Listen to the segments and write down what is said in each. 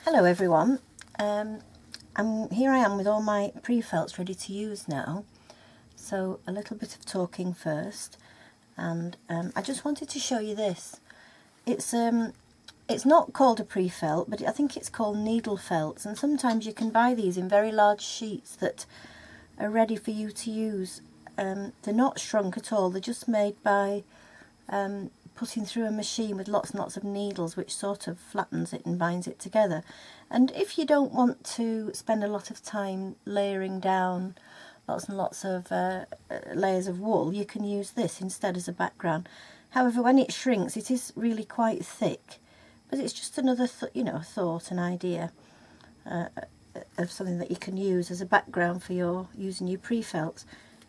Hello everyone, here I am with all my pre-felts ready to use now. So a little bit of talking first, and I just wanted to show you this. It's not called a pre-felt, but I think it's called needle felts, and sometimes you can buy these in very large sheets that are ready for you to use. They're not shrunk at all, they're just made by putting through a machine with lots and lots of needles, which sort of flattens it and binds it together. And if you don't want to spend a lot of time layering down lots and lots of layers of wool, you can use this instead as a background. However, when it shrinks, it is really quite thick, but it's just another thought, an idea of something that you can use as a background for using your pre-felts.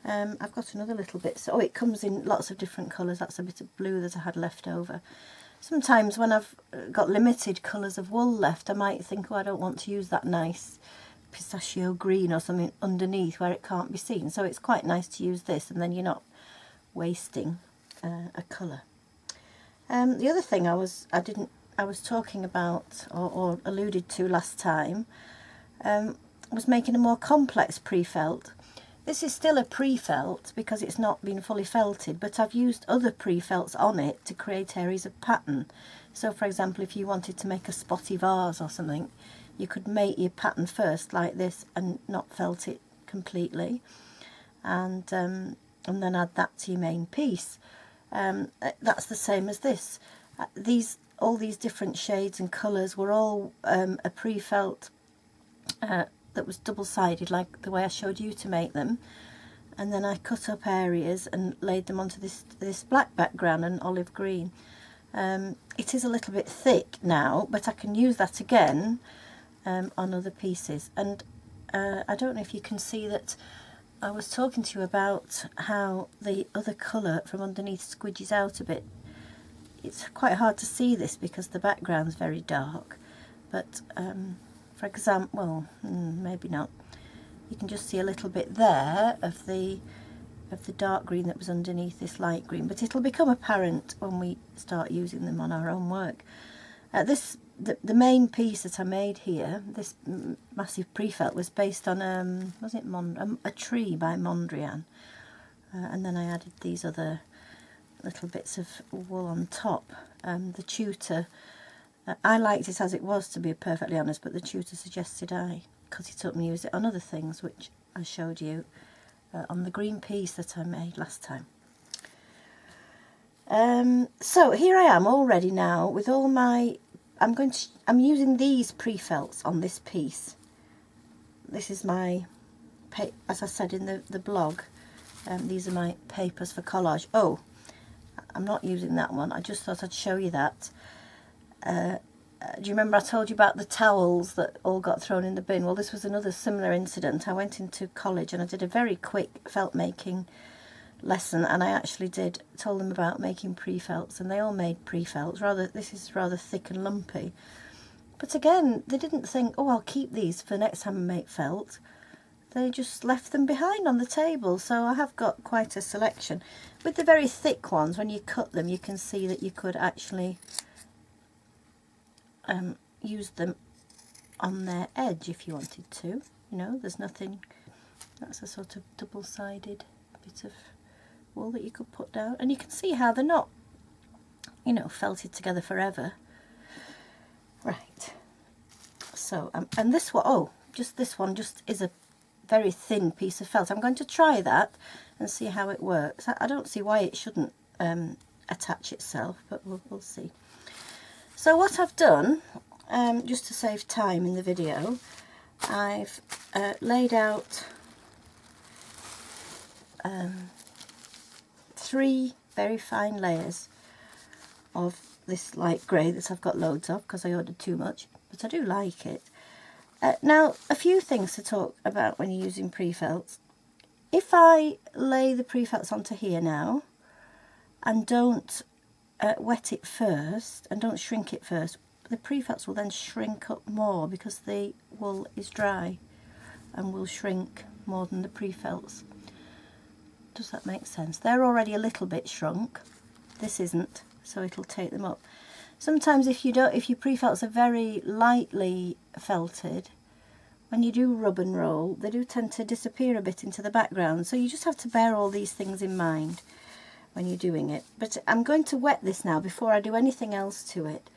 I've got another little bit, so it comes in lots of different colours. That's a bit of blue that I had left over. Sometimes when I've got limited colours of wool left, I might think, oh, I don't want to use that nice pistachio green or something underneath where it can't be seen. So it's quite nice to use this, and then you're not wasting a colour. The other thing I was talking about or alluded to last time was making a more complex pre-felt. This is still a pre-felt because it's not been fully felted, but I've used other pre-felts on it to create areas of pattern. So for example, if you wanted to make a spotty vase or something, you could make your pattern first like this and not felt it completely, and then add that to your main piece. That's the same as this. All these different shades and colours were all a pre-felt that was double-sided, like the way I showed you to make them, and then I cut up areas and laid them onto this black background and olive green. It is a little bit thick now, but I can use that again on other pieces. And I don't know if you can see that I was talking to you about how the other colour from underneath squidges out a bit. It's quite hard to see this because the background's very dark, but for example, well, maybe not. You can just see a little bit there of the dark green that was underneath this light green, but it'll become apparent when we start using them on our own work. The main piece that I made here, this massive pre-felt, was based on a tree by Mondrian, and then I added these other little bits of wool on top. The tutor, I liked it as it was, to be perfectly honest, but the tutor suggested I cut it up and use it on other things, which I showed you on the green piece that I made last time. So here I am all ready now with all my, I'm using these pre-felts on this piece. This is my, as I said in the blog, these are my papers for collage. Oh, I'm not using that one, I just thought I'd show you that. Do you remember I told you about the towels that all got thrown in the bin? Well, this was another similar incident. I went into college and I did a very quick felt making lesson, and I actually told them about making pre-felts, and they all made pre-felts. This is rather thick and lumpy. But again, they didn't think, oh, I'll keep these for next time I make felt. They just left them behind on the table. So I have got quite a selection. With the very thick ones, when you cut them, you can see that you could actually use them on their edge if you wanted to. You know, there's nothing. That's a sort of double-sided bit of wool that you could put down, and you can see how they're not, felted together forever. Right. So and this one, this one just is a very thin piece of felt. I'm going to try that and see how it works. I don't see why it shouldn't attach itself, but we'll see. So what I've done, just to save time in the video, I've laid out 3 very fine layers of this light grey that I've got loads of because I ordered too much, but I do like it. Now, a few things to talk about when you're using pre-felts. If I lay the pre-felts onto here now and don't wet it first and don't shrink it first, the pre-felts will then shrink up more because the wool is dry and will shrink more than the pre-felts. Does that make sense? They're already a little bit shrunk. This isn't, so it'll take them up. sometimes if your pre-felts are very lightly felted, when you do rub and roll, they do tend to disappear a bit into the background. So you just have to bear all these things in mind when you're doing it. But I'm going to wet this now before I do anything else to it,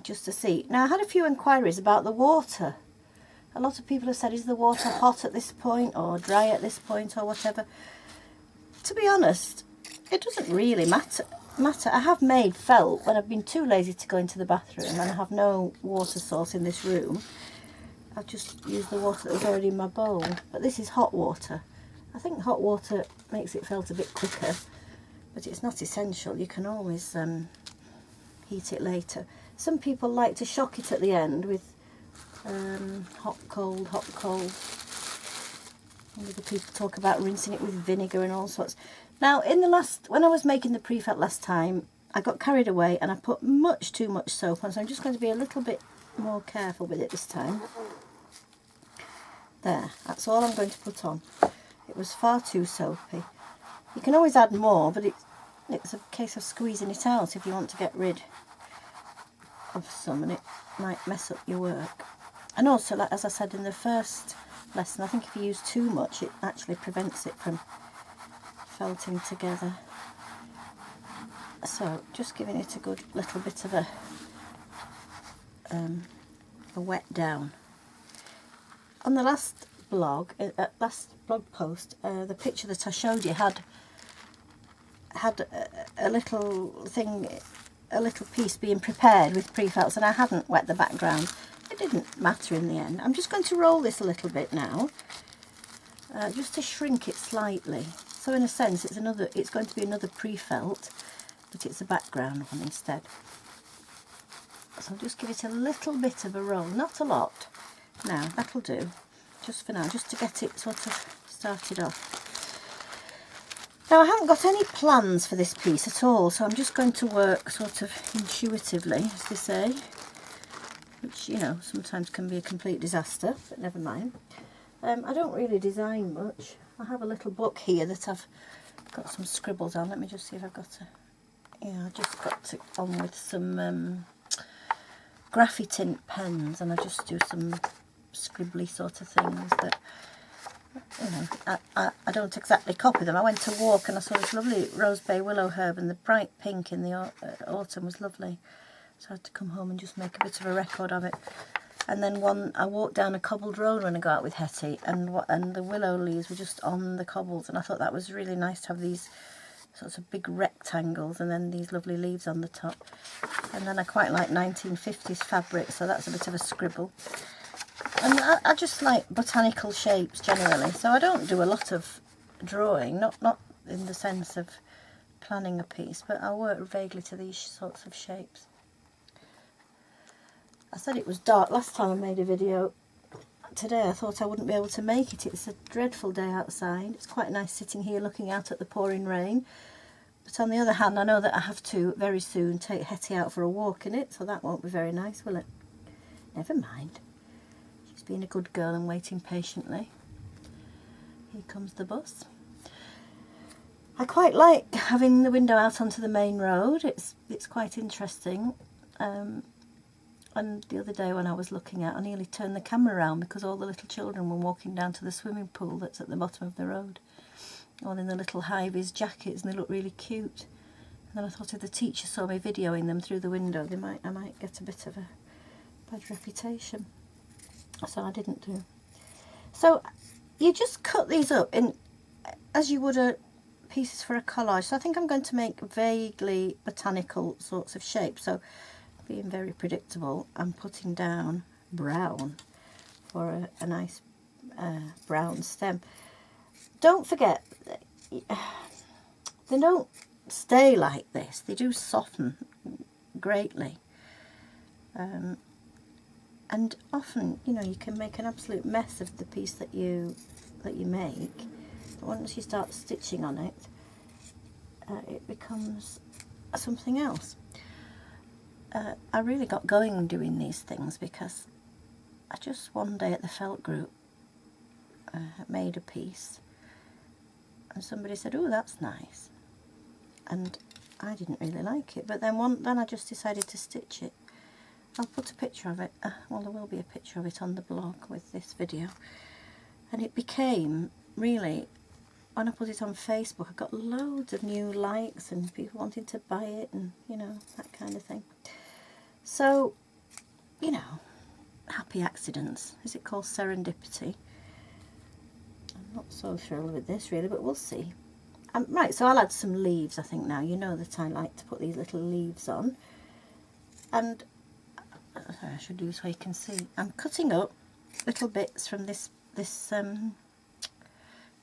just to see. Now, I had a few inquiries about the water. A lot of people have said, is the water hot at this point or dry at this point or whatever? To be honest, it doesn't really matter. I have made felt when I've been too lazy to go into the bathroom and I have no water source in this room. I've just used the water that was already in my bowl. But this is hot water. I think hot water makes it felt a bit quicker, but it's not essential. You can always heat it later. Some people like to shock it at the end with hot, cold, hot, cold. And other people talk about rinsing it with vinegar and all sorts. Now, when I was making the pre-felt last time, I got carried away and I put much too much soap on, so I'm just going to be a little bit more careful with it this time. There, that's all I'm going to put on. It was far too soapy. You can always add more, but it's a case of squeezing it out if you want to get rid of some, and it might mess up your work. And also, like as I said in the first lesson, I think if you use too much, it actually prevents it from felting together. So just giving it a good little bit of a wet down. On the last blog post, the picture that I showed you had a little piece being prepared with pre-felts, and I hadn't wet the background. It didn't matter in the end. I'm just going to roll this a little bit now, just to shrink it slightly. So in a sense, it's going to be another pre-felt, but it's a background one instead. So I'll just give it a little bit of a roll, not a lot. Now, that'll do, just for now, just to get it sort of started off. Now, I haven't got any plans for this piece at all, so I'm just going to work sort of intuitively, as they say, which, you know, sometimes can be a complete disaster, but never mind. I don't really design much. I have a little book here that I've got some scribbles on. Let me just see if I've got I just got on with some Graffy tint pens, and I just do some scribbly sort of things that, you know, I don't exactly copy them. I went to walk and I saw this lovely rose bay willow herb, and the bright pink in the autumn was lovely, so I had to come home and just make a bit of a record of it. And then I walked down a cobbled road when I got out with Hetty, and the willow leaves were just on the cobbles, and I thought that was really nice to have these sorts of big rectangles and then these lovely leaves on the top. And then I quite like 1950s fabric, so that's a bit of a scribble. And I just like botanical shapes generally, so I don't do a lot of drawing, not in the sense of planning a piece, but I work vaguely to these sorts of shapes. I said it was dark last time I made a video. Today I thought I wouldn't be able to make it. It's a dreadful day outside. It's quite nice sitting here looking out at the pouring rain. But on the other hand, I know that I have to very soon take Hetty out for a walk in it, so that won't be very nice, will it? Never mind. She's been a good girl and waiting patiently. Here comes the bus. I quite like having the window out onto the main road. It's quite interesting. And the other day when I was looking out, I nearly turned the camera around because all the little children were walking down to the swimming pool that's at the bottom of the road, all in the little high-vis jackets, and they look really cute. And then I thought if the teacher saw me videoing them through the window, I might get a bit of a bad reputation. So I didn't do. So you just cut these up in as you would pieces for a collage. So I think I'm going to make vaguely botanical sorts of shapes. So being very predictable, I'm putting down brown for a nice brown stem. Don't forget, they don't stay like this. They do soften greatly. And often, you know, you can make an absolute mess of the piece that you make. But once you start stitching on it, it becomes something else. I really got going doing these things because I just one day at the felt group made a piece, and somebody said, "Oh, that's nice," and I didn't really like it, but then I just decided to stitch it. I'll put a picture of it, well, there will be a picture of it on the blog with this video. And it became, really, when I put it on Facebook, I got loads of new likes and people wanting to buy it and, you know, that kind of thing. So, you know, happy accidents. Is it called serendipity? I'm not so thrilled with this really, but we'll see. Right, so I'll add some leaves, I think now. You know that I like to put these little leaves on. And, sorry, I should do so you can see. I'm cutting up little bits from this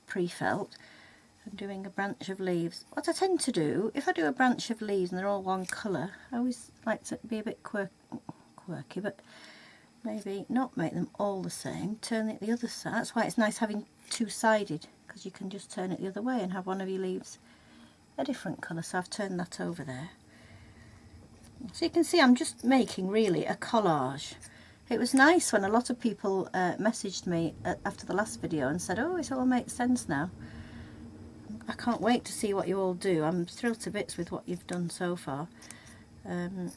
pre-felt and doing a branch of leaves. What I tend to do, if I do a branch of leaves and they're all one colour, I always like to be a bit quirky, but maybe not make them all the same, turn it the other side. That's why it's nice having two-sided, because you can just turn it the other way and have one of your leaves a different colour. So I've turned that over there. So you can see I'm just making really a collage. It was nice when a lot of people messaged me after the last video and said, oh, it all makes sense now. I can't wait to see what you all do. I'm thrilled to bits with what you've done so far. I'm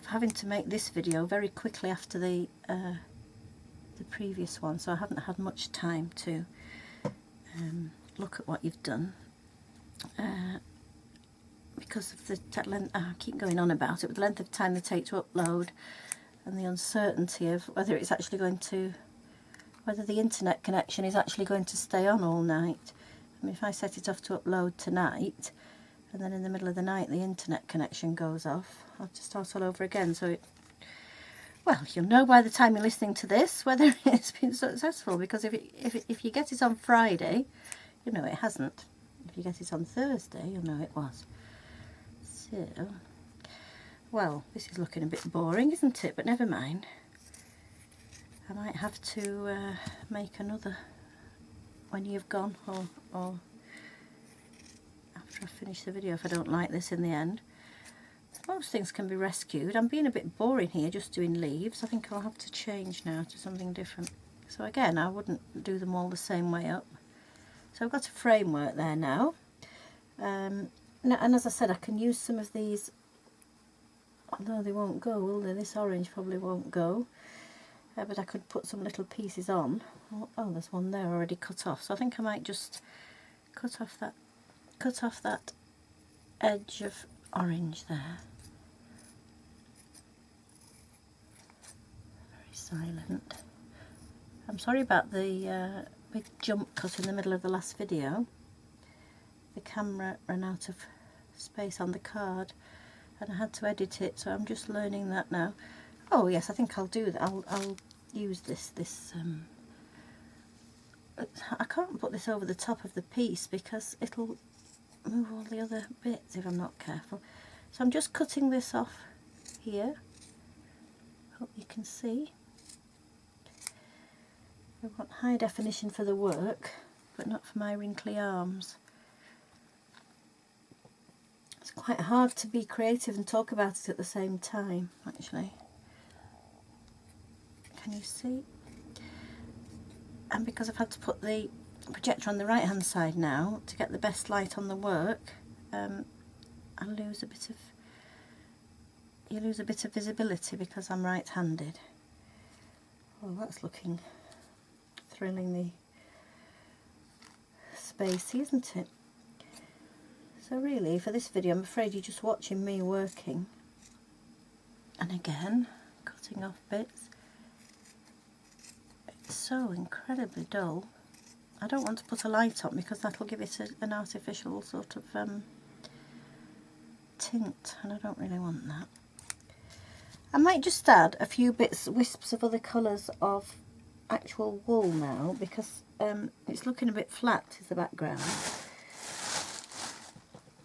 having to make this video very quickly after the previous one, so I haven't had much time to look at what you've done. Because of the length, I keep going on about it, with the length of time they take to upload and the uncertainty of whether it's actually going to, whether the internet connection is actually going to stay on all night. I mean, if I set it off to upload tonight and then in the middle of the night the internet connection goes off, I'll have to start all over again. So it, well, you'll know by the time you're listening to this whether it's been successful, because if you get it on Friday, you know it hasn't. If you get it on Thursday, you'll know it was. So, well, this is looking a bit boring, isn't it? But never mind. I might have to make another when you've gone, or after I finish the video if I don't like this in the end. Most things can be rescued. I'm being a bit boring here just doing leaves. I think I'll have to change now to something different. So again, I wouldn't do them all the same way up. So I've got a framework there now. And as I said, I can use some of these, although they won't go, will they? This orange probably won't go. But I could put some little pieces on. Oh, there's one there already cut off. So I think I might just cut off that edge of orange there. Very silent. I'm sorry about the big jump cut in the middle of the last video. The camera ran out of space on the card and I had to edit it, so I'm just learning that now. Oh yes, I think I'll do that. I'll use this I can't put this over the top of the piece because it'll move all the other bits if I'm not careful. So I'm just cutting this off here. Hope you can see. I want high definition for the work, but not for my wrinkly arms. It's quite hard to be creative and talk about it at the same time, actually. Can you see? And because I've had to put the projector on the right hand side now to get the best light on the work, I lose a bit of, you lose a bit of visibility because I'm right-handed. Well, that's looking thrillingly spacey, isn't it? So really, for this video, I'm afraid you're just watching me working. And again, cutting off bits. It's so incredibly dull. I don't want to put a light on because that'll give it an artificial sort of tint, and I don't really want that. I might just add a few wisps of other colours of actual wool now, because it's looking a bit flat is the background.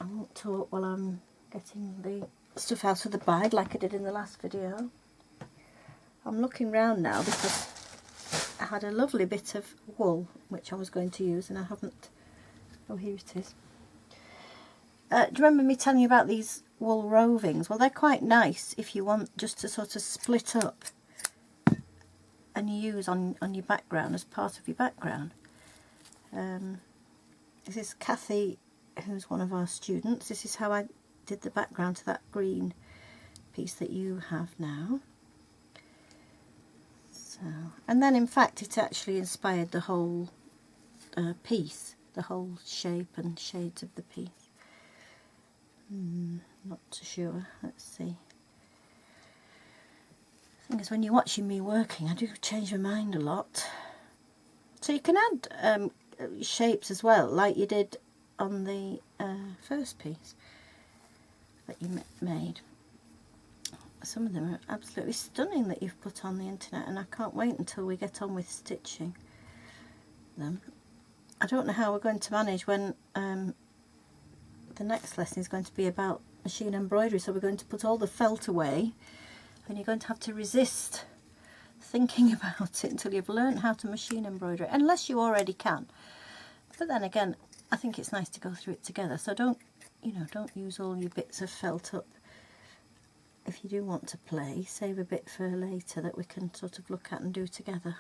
I won't talk while I'm getting the stuff out of the bag like I did in the last video. I'm looking round now because I had a lovely bit of wool which I was going to use and I haven't. Oh, here it is. Do you remember me telling you about these wool rovings? Well, they're quite nice if you want just to sort of split up and use on your background as part of your background. This is Kathy who's one of our students. This is how I did the background to that green piece that you have now. So, and then in fact it actually inspired the whole piece, the whole shape and shades of the piece. Not too sure, let's see. The thing is, when you're watching me working, I do change my mind a lot. So you can add shapes as well, like you did on the first piece that you made. Some of them are absolutely stunning that you've put on the internet, and I can't wait until we get on with stitching them. I don't know how we're going to manage when the next lesson is going to be about machine embroidery, so we're going to put all the felt away, and you're going to have to resist thinking about it until you've learned how to machine embroidery, unless you already can. But then again, I think it's nice to go through it together, so don't use all your bits of felt up. If you do want to play, save a bit for later that we can sort of look at and do together.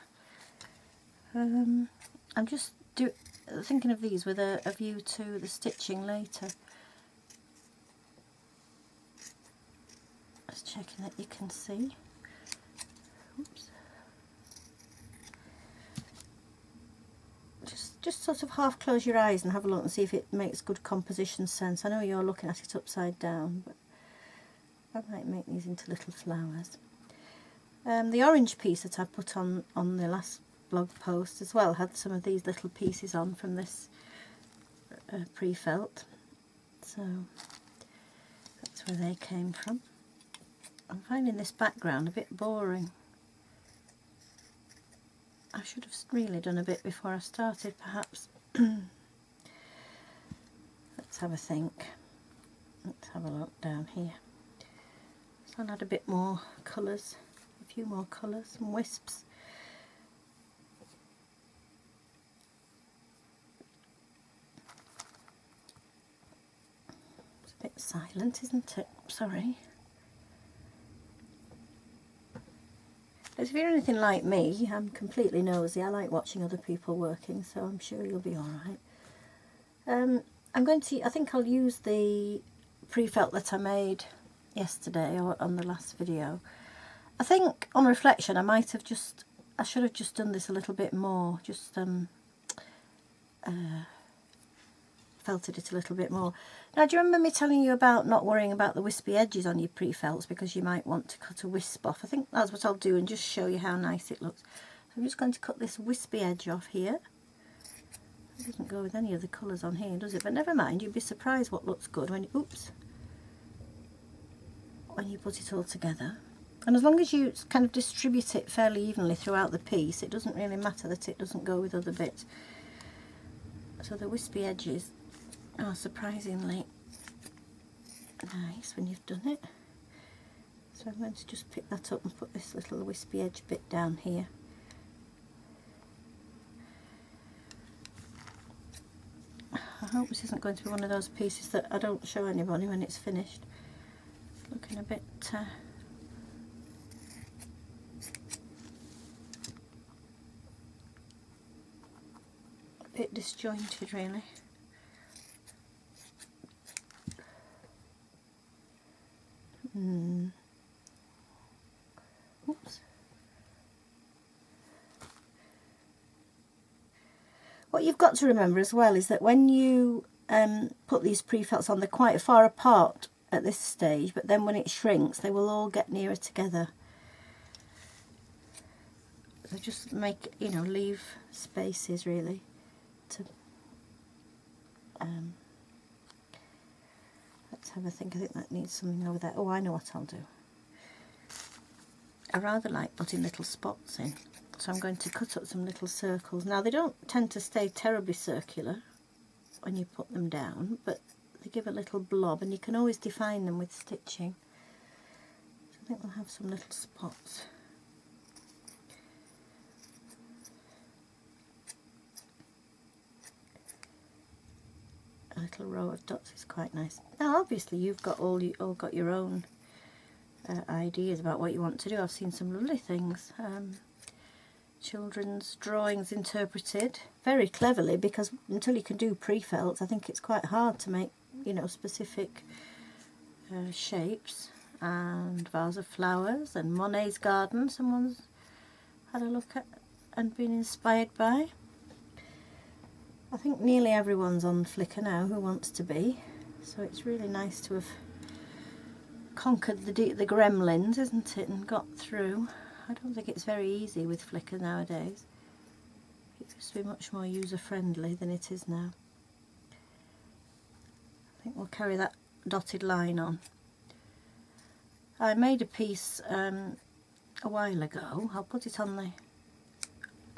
I'm just thinking of these with a view to the stitching later. Just checking that you can see. Oops. Just sort of half close your eyes and have a look and see if it makes good composition sense. I know you're looking at it upside down, but I might make these into little flowers. The orange piece that I put on the last blog post as well had some of these little pieces on from this pre-felt, so that's where they came from. I'm finding this background a bit boring. I should have really done a bit before I started, perhaps. Let's have a think. Let's have a look down here. So I'll add a bit more colours, a few more colours and wisps. It's a bit silent, isn't it? Sorry. But if you're anything like me, I'm completely nosy. I like watching other people working, so I'm sure you'll be alright. I think I'll use the pre-felt that I made yesterday or on the last video. I think on reflection I should have just done this a little bit more, just felted it a little bit more. Now, do you remember me telling you about not worrying about the wispy edges on your pre-felts because you might want to cut a wisp off? I think that's what I'll do and just show you how nice it looks. So I'm just going to cut this wispy edge off here. It doesn't go with any of the colours on here, does it? But never mind, you'd be surprised what looks good when you, when you put it all together. And as long as you kind of distribute it fairly evenly throughout the piece, it doesn't really matter that it doesn't go with other bits. So the wispy edges are surprisingly nice when you've done it. So I'm going to just pick that up and put this little wispy edge bit down here. I hope this isn't going to be one of those pieces that I don't show anybody when it's finished. It's looking a bit disjointed, really. Oops. What you've got to remember as well is that when you put these pre-felts on, they're quite far apart at this stage, but then when it shrinks they will all get nearer together. So just make, leave spaces really to let's have a think. I think that needs something over there. Oh, I know what I'll do. I rather like putting little spots in, so I'm going to cut up some little circles. Now, they don't tend to stay terribly circular when you put them down, but they give a little blob, and you can always define them with stitching. So I think we'll have some little spots. A little row of dots is quite nice. Now, obviously, you've got all got your own ideas about what you want to do. I've seen some lovely things. children's drawings interpreted very cleverly, because until you can do pre-felt, I think it's quite hard to make, you know, specific shapes. And vase of flowers, and Monet's garden someone's had a look at and been inspired by. I think nearly everyone's on Flickr now who wants to be, so it's really nice to have conquered the gremlins, isn't it, and got through. I don't think it's very easy with Flickr nowadays. It used to be much more user-friendly than it is now. I think we'll carry that dotted line on. I made a piece a while ago. I'll put it on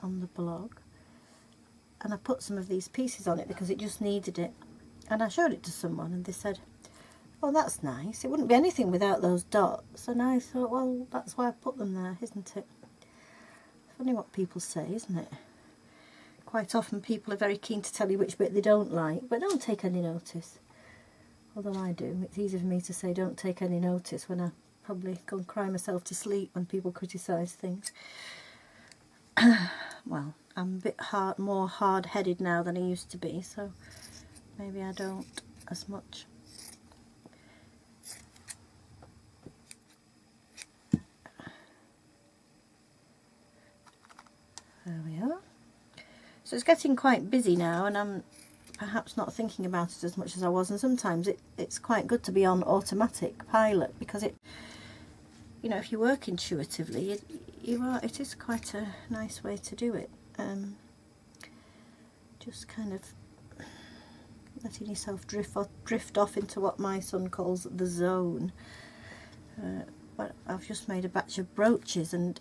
the blog, and I put some of these pieces on it because it just needed it, and I showed it to someone and they said, oh, that's nice, it wouldn't be anything without those dots. And I thought, well, that's why I put them there, isn't it? Funny what people say, isn't it? Quite often people are very keen to tell you which bit they don't like, but don't take any notice. Although I do. It's easy for me to say don't take any notice when I probably go and cry myself to sleep when people criticise things. Well, I'm a bit more hard-headed now than I used to be, so maybe I don't as much. There we are. So it's getting quite busy now, and I'm perhaps not thinking about it as much as I was, and sometimes it's quite good to be on automatic pilot, because it, you know, if you work intuitively, it is quite a nice way to do it. Just kind of letting yourself drift off into what my son calls the zone. But I've just made a batch of brooches, and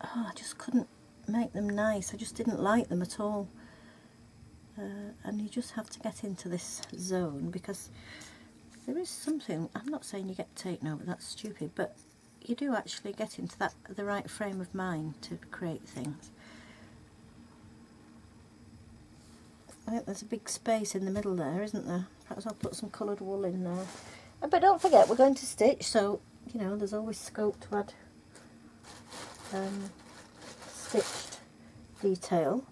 I just couldn't make them nice. I just didn't like them at all. And you just have to get into this zone, because there is something, I'm not saying you get taken over, that's stupid, but you do actually get into the right frame of mind to create things. I think there's a big space in the middle there, isn't there? Perhaps I'll put some coloured wool in there. But don't forget, we're going to stitch, so, you know, there's always scope to add stitched detail.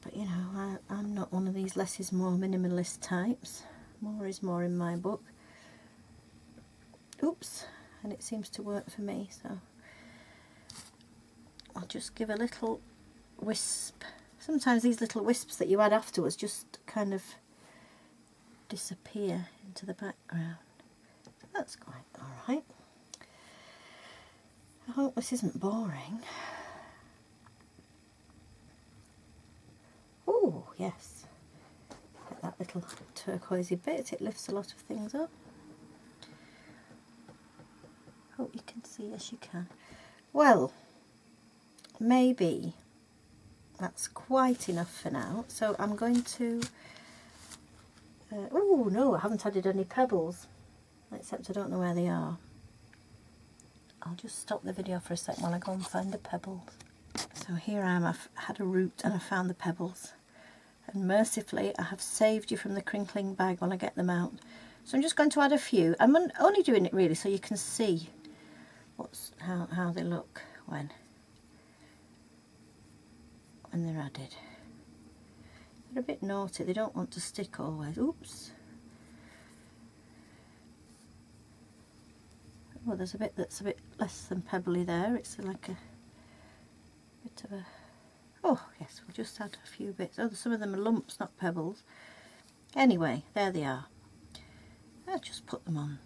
But, you know, I'm not one of these less is more minimalist types. More is more in my book. Oops, and it seems to work for me, so I'll just give a little wisp. Sometimes these little wisps that you add afterwards just kind of disappear into the background. That's quite alright. I hope this isn't boring. Oh, yes. Get that little turquoisey bit, it lifts a lot of things up. Hope you can see, yes you can. Well, maybe that's quite enough for now. So I'm going to... oh no, I haven't added any pebbles, except I don't know where they are. I'll just stop the video for a sec while I go and find the pebbles. So here I am, I've had a root and I found the pebbles. And mercifully I have saved you from the crinkling bag while I get them out. So I'm just going to add a few. I'm only doing it really so you can see how they look when they're added. They're a bit naughty, they don't want to stick always. Oops. Oh, there's a bit that's a bit less than pebbly there. It's like a bit of a... oh yes, we'll just add a few bits. Oh, some of them are lumps, not pebbles. Anyway, there they are. I'll just put them on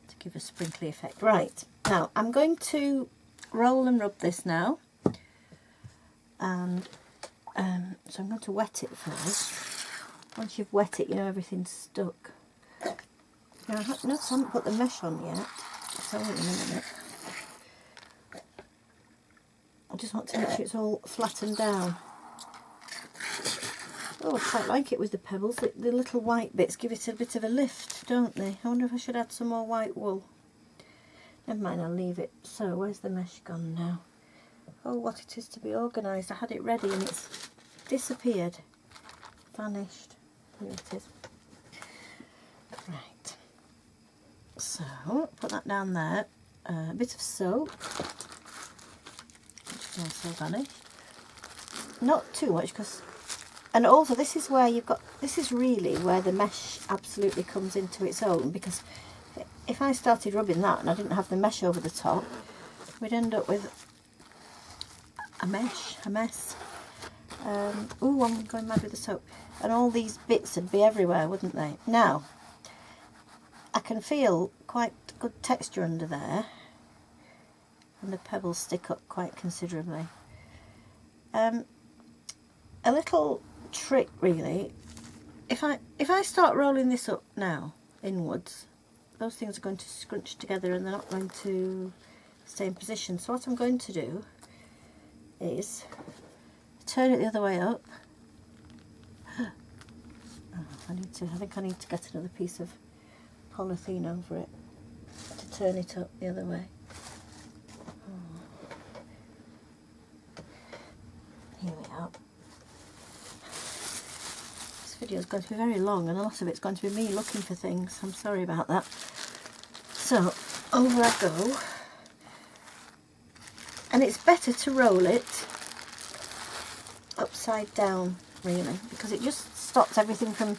to give a sprinkly effect. Right, now I'm going to roll and rub this now. And so I'm going to wet it first. Once you've wet it, you know everything's stuck. Now, I haven't put the mesh on yet, so wait a minute. I just want to make sure it's all flattened down. Oh, I quite like it with the pebbles. The little white bits give it a bit of a lift, don't they? I wonder if I should add some more white wool. Never mind, I'll leave it. So, where's the mesh gone now? Oh, what it is to be organised. I had it ready and it's disappeared. Vanished. Here it is. Right. So, put that down there. A bit of soap. Just also vanished. Not too much, because, and also this is where you've got, this is really where the mesh absolutely comes into its own, because if I started rubbing that and I didn't have the mesh over the top, we'd end up with a mess. Oh, I'm going mad with the soap. And all these bits would be everywhere, wouldn't they? Now, I can feel quite good texture under there, and the pebbles stick up quite considerably. A little trick really, if I start rolling this up now inwards, those things are going to scrunch together and they're not going to stay in position. So what I'm going to do is turn it the other way up. I think I need to get another piece of polythene over it to turn it up the other way. Here we are. This video is going to be very long, and a lot of it's going to be me looking for things. I'm sorry about that. So over I go, and it's better to roll it upside down really, because it just stops everything from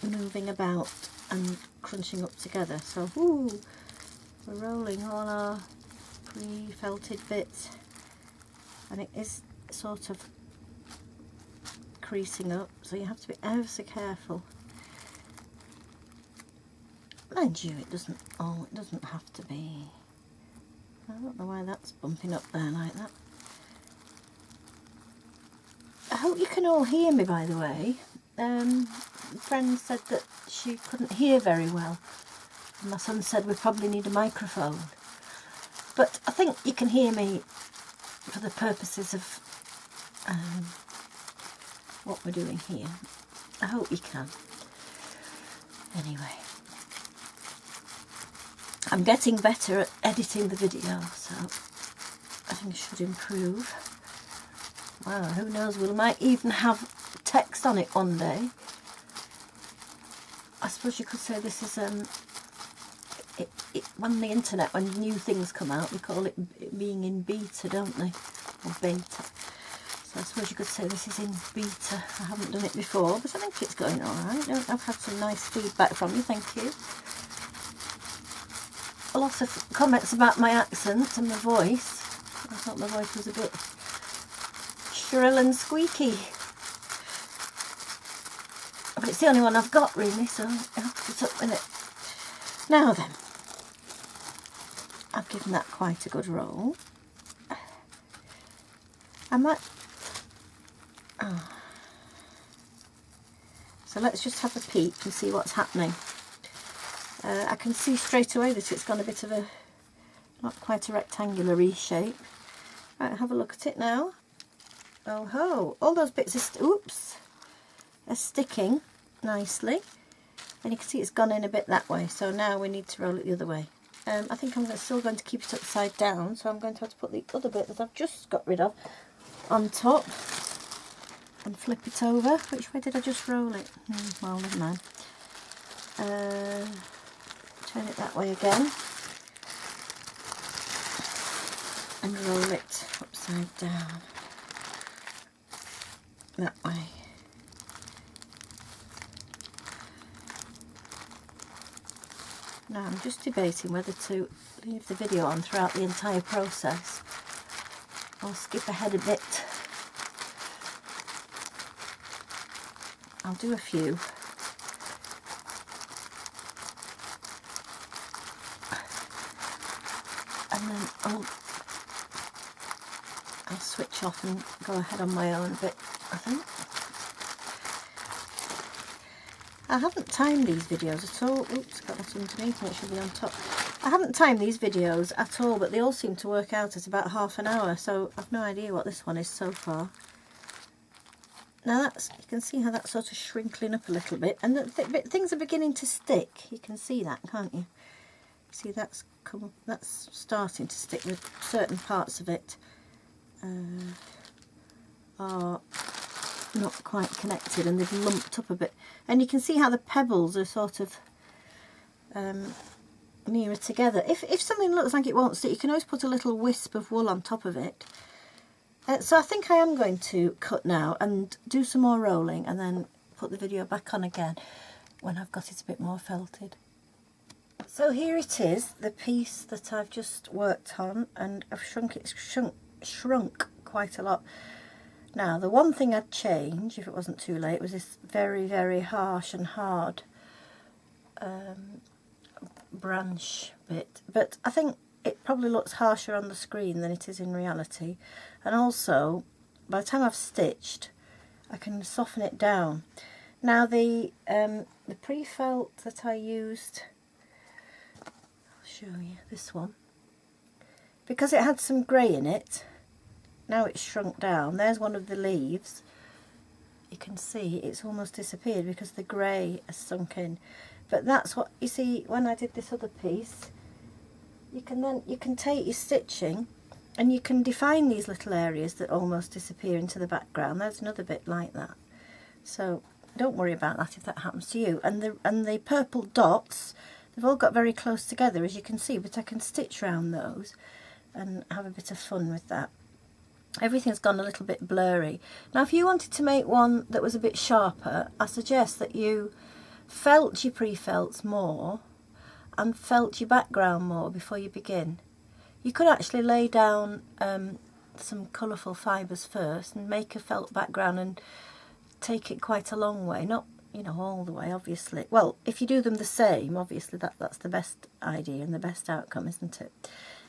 moving about and crunching up together. So we're rolling all our pre-felted bits, and it is sort of creasing up, so you have to be ever so careful. Mind you, it doesn't have to be. I don't know why that's bumping up there like that. I hope you can all hear me, by the way. A friend said that she couldn't hear very well. And my son said we probably need a microphone. But I think you can hear me for the purposes of what we're doing here. I hope you can. Anyway, I'm getting better at editing the video, so I think I should improve. Wow, who knows, we might even have text on it one day. I suppose you could say this is on the internet, when new things come out, we call it being in beta, don't they? Or beta. So I suppose you could say this is in beta. I haven't done it before, but I think it's going alright. I've had some nice feedback from you, thank you. A lot of comments about my accent and my voice. I thought my voice was a bit shrill and squeaky. But it's the only one I've got really, so I have to put up with it. Now then, I've given that quite a good roll. I might... Oh. So let's just have a peek and see what's happening. I can see straight away that it's gone a bit of a, not quite a rectangular shape. Right, have a look at it now. Oh ho! All those bits are sticking nicely, and you can see it's gone in a bit that way. So now we need to roll it the other way. I think I'm still going to keep it upside down, so I'm going to have to put the other bit that I've just got rid of on top and flip it over. Which way did I just roll it? Well, never mind. Turn it that way again and roll it upside down that way. Now I'm just debating whether to leave the video on throughout the entire process or skip ahead a bit. I'll do a few. And then I'll switch off and go ahead on my own bit, I think. I haven't timed these videos at all. Oops, got that underneath and it should be on top. I haven't timed these videos at all, but they all seem to work out at about half an hour, so I've no idea what this one is so far. Now that's, you can see how that's sort of shrinkling up a little bit, and things are beginning to stick. You can see that, can't you? See, that's starting to stick with certain parts of it. Are not quite connected and they've lumped up a bit, and you can see how the pebbles are sort of nearer together. If something looks like it won't stick, you can always put a little wisp of wool on top of it. So I think I am going to cut now and do some more rolling and then put the video back on again when I've got it a bit more felted. So here it is, the piece that I've just worked on, and I've shrunk quite a lot. Now the one thing I'd change, if it wasn't too late, was this very, very harsh and hard branch bit. But I think it probably looks harsher on the screen than it is in reality. And also, by the time I've stitched, I can soften it down. Now the pre-felt that I used, I'll show you this one, because it had some grey in it. Now it's shrunk down. There's one of the leaves. You can see it's almost disappeared because the grey has sunk in. But that's what you see when I did this other piece. You can take your stitching and you can define these little areas that almost disappear into the background. There's another bit like that. So don't worry about that if that happens to you. And the purple dots, they've all got very close together, as you can see, but I can stitch around those and have a bit of fun with that. Everything's gone a little bit blurry. Now if you wanted to make one that was a bit sharper, I suggest that you felt your pre-felts more and felt your background more before you begin. You could actually lay down some colourful fibres first and make a felt background and take it quite a long way, not, you know, all the way, obviously. Well, if you do them the same, obviously that's the best idea and the best outcome, isn't it?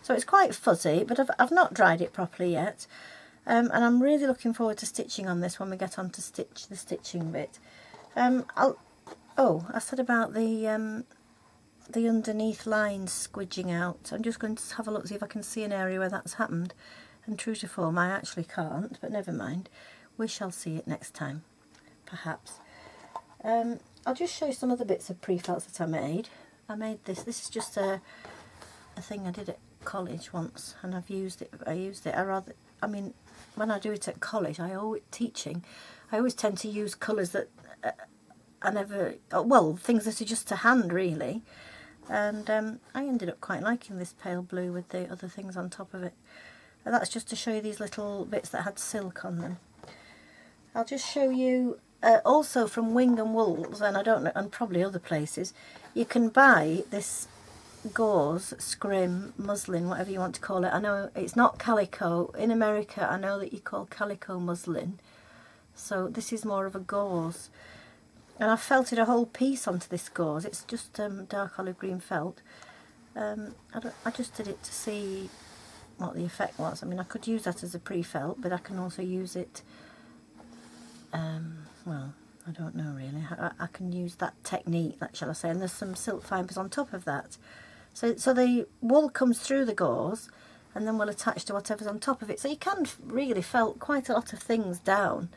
So it's quite fuzzy, but I've not dried it properly yet, and I'm really looking forward to stitching on this when we get on to the stitching bit. I said about the underneath lines squidging out. I'm just going to have a look, see if I can see an area where that's happened. And true to form, I actually can't, but never mind. We shall see it next time, perhaps. I'll just show you some other bits of pre-felts that I made. I made this. This is just a thing I did at college once, and I've used it. I mean, when I do it at college, I always tend to use colours that things that are just to hand, really. And I ended up quite liking this pale blue with the other things on top of it. And that's just to show you these little bits that had silk on them. I'll just show you also from Wing and Wools, and I don't know, and probably other places, you can buy this gauze, scrim, muslin, whatever you want to call it. I know it's not calico. In America, I know that you call calico muslin. So this is more of a gauze. And I've felted a whole piece onto this gauze. It's just dark olive green felt. I just did it to see what the effect was. I mean, I could use that as a pre-felt, but I can also use it, well, I don't know really. I can use that technique, shall I say, and there's some silk fibres on top of that. So the wool comes through the gauze and then will attach to whatever's on top of it. So you can really felt quite a lot of things down,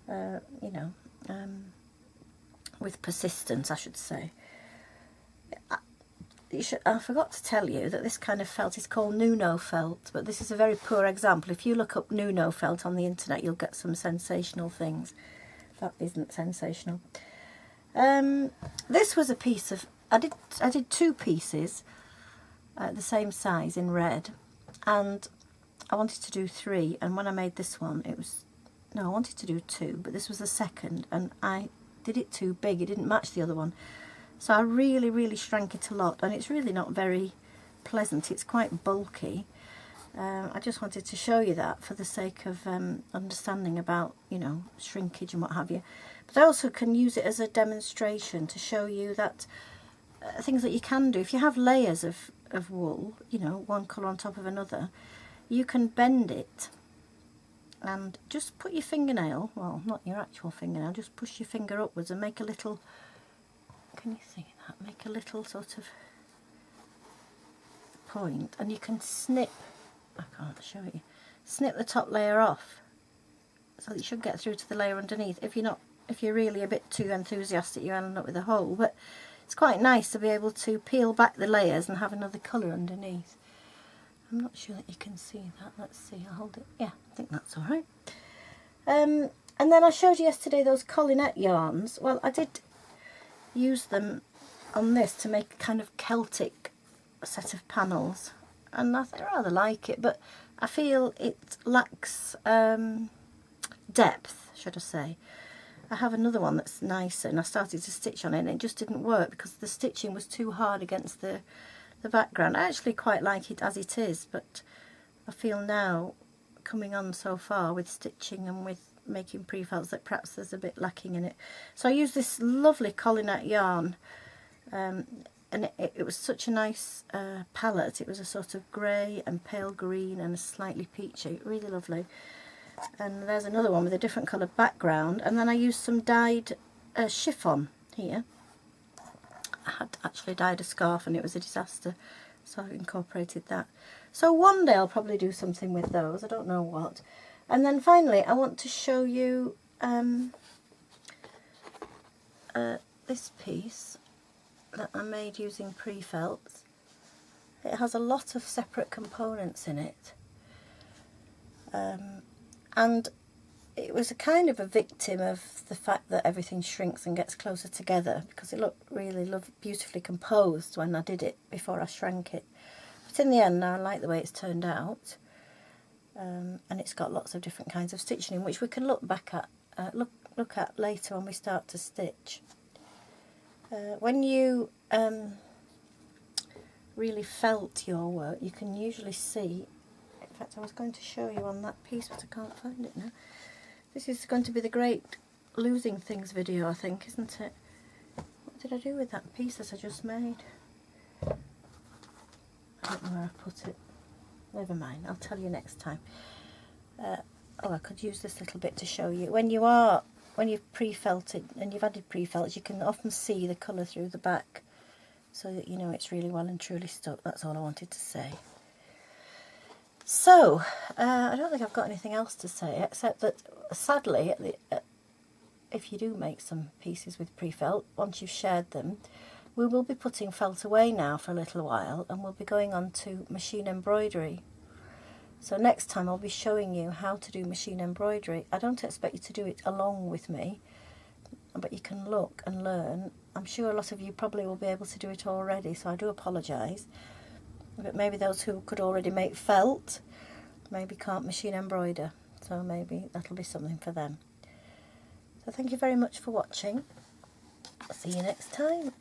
you know, with persistence, I should say. I forgot to tell you that this kind of felt is called Nuno felt, but this is a very poor example. If you look up Nuno felt on the internet, you'll get some sensational things. That isn't sensational. This was a piece of, I did two pieces the same size in red, and I wanted to do 3, and when I made this one I wanted to do 2, but this was the second, and I did it too big. It didn't match the other one, so I really shrank it a lot, and it's really not very pleasant. It's quite bulky. I just wanted to show you that for the sake of understanding about, you know, shrinkage and what have you. But I also can use it as a demonstration to show you that things that you can do. If you have layers of wool, you know, one colour on top of another, you can bend it and just put your fingernail, well, not your actual fingernail, just push your finger upwards and make a little, can you see that? Make a little sort of point, and you can snip, I can't show you, snip the top layer off, so that you should get through to the layer underneath. If you're really a bit too enthusiastic, you end up with a hole, but it's quite nice to be able to peel back the layers and have another colour underneath. I'm not sure that you can see that. Let's see, I'll hold it. Yeah, I think that's alright. And then I showed you yesterday those Collinette yarns. Well, I did use them on this to make a kind of Celtic set of panels, and I rather like it, but I feel it lacks depth, should I say. I have another one that's nicer, and I started to stitch on it and it just didn't work because the stitching was too hard against the background. I actually quite like it as it is, but I feel now, coming on so far with stitching and with making pre-felts, that perhaps there's a bit lacking in it. So I used this lovely Collinette yarn, and it was such a nice palette. It was a sort of grey and pale green and a slightly peachy, really lovely. And there's another one with a different coloured background, and then I used some dyed chiffon here. I had actually dyed a scarf and it was a disaster, so I incorporated that. So one day I'll probably do something with those, I don't know what. And then finally I want to show you this piece that I made using pre-felts. It has a lot of separate components in it, and it was a kind of a victim of the fact that everything shrinks and gets closer together, because it looked really beautifully composed when I did it before I shrank it. But in the end, I like the way it's turned out, and it's got lots of different kinds of stitching in, which we can look back at, look at later when we start to stitch. When you really felt your work, you can usually see. In fact, I was going to show you on that piece, but I can't find it now. This is going to be the great losing things video, I think, isn't it? What did I do with that piece that I just made? I don't know where I put it. Never mind, I'll tell you next time. Oh, I could use this little bit to show you. When you've pre-felted and you've added pre-felts, you can often see the colour through the back, so that you know it's really well and truly stuck. That's all I wanted to say. So, I don't think I've got anything else to say, except that sadly, if you do make some pieces with pre-felt, once you've shared them, we will be putting felt away now for a little while, and we'll be going on to machine embroidery. So next time I'll be showing you how to do machine embroidery. I don't expect you to do it along with me, but you can look and learn. I'm sure a lot of you probably will be able to do it already, so I do apologise. But maybe those who could already make felt maybe can't machine embroider, so maybe that'll be something for them. So thank you very much for watching. I'll see you next time.